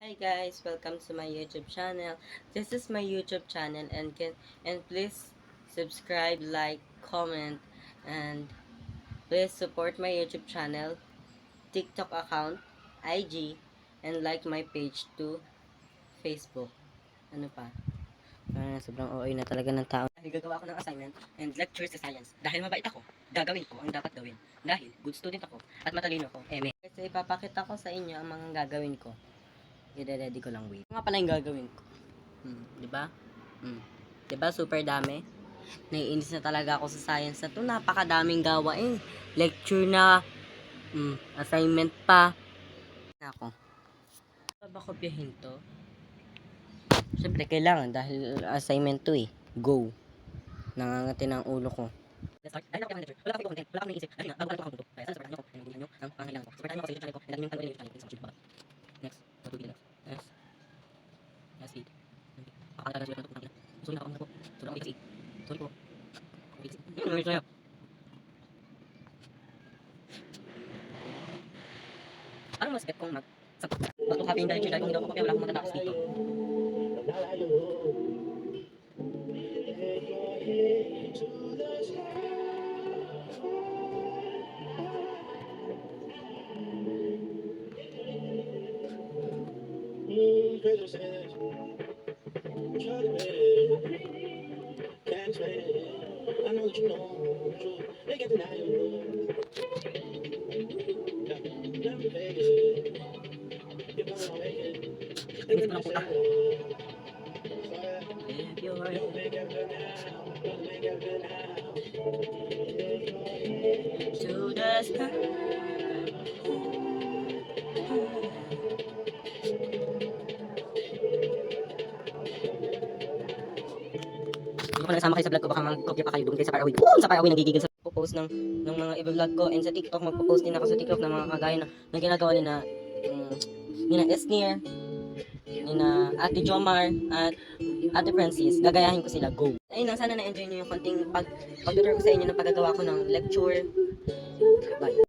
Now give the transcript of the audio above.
Hi guys, welcome to my YouTube channel. This is my YouTube channel and please subscribe, like, comment, and please support my YouTube channel, TikTok account, IG, and like my page to Facebook. Ano pa? Sobrang OA na talaga ng tao. Dahil gagawa ako ng assignment and lecture sa science. Dahil mabait ako, gagawin ko ang dapat gawin. Dahil good student ako at matalino ako. Kasi ipapakita ko sa inyo ang mga gagawin ko. I-ready ko lang, wait. Nga pala yung gagawin ko. Di ba? Di ba super dami? Naiinis na talaga ako sa science na to. Napakadaming gawain. Lecture na. Assignment pa. Ako. Ba kopyahin to? Siyempre kailangan dahil assignment to eh. Go. Nangangati ng ulo ko. Let's start. Dahil na lecture. Wala kami content. Wala kami naisip. Dahil nga, bago ko to. Kaya sana supportan nyo ko. And hindi nyo ang pangailangan ko. Supportan nyo ako sa YouTube channel ko. And lagi nyo yung YouTube channel ko. Isang channel. Next. Go to the next. Yes, feed. Pakakala na siya ng tukang. Sorry na ako po. Sorry ako kasi. Sorry po. Okay, sige. Anong mas bet kong mag-sagot? Ba't kung copy yung lecture dahil kung hindi ako kopya, wala akong matatakas dito. I know you know, they can deny you. To the sky. Hindi ko na nasama kayo sa vlog ko, baka mag-copy pa kayo doon kayo sa Faraway. Sa Faraway nagigigil sa post ng mga i-vlog ko, and sa TikTok magpo-post din ako sa TikTok ng mga kagaya na ginagawa nina Esnir, nina Ate Jomar at Ate Francis. Gagayahin ko sila, go. Ayun lang, sana na-enjoy niyo yung konting pag-tutor ko sa inyo ng paggagawa ko ng lecture. Bye.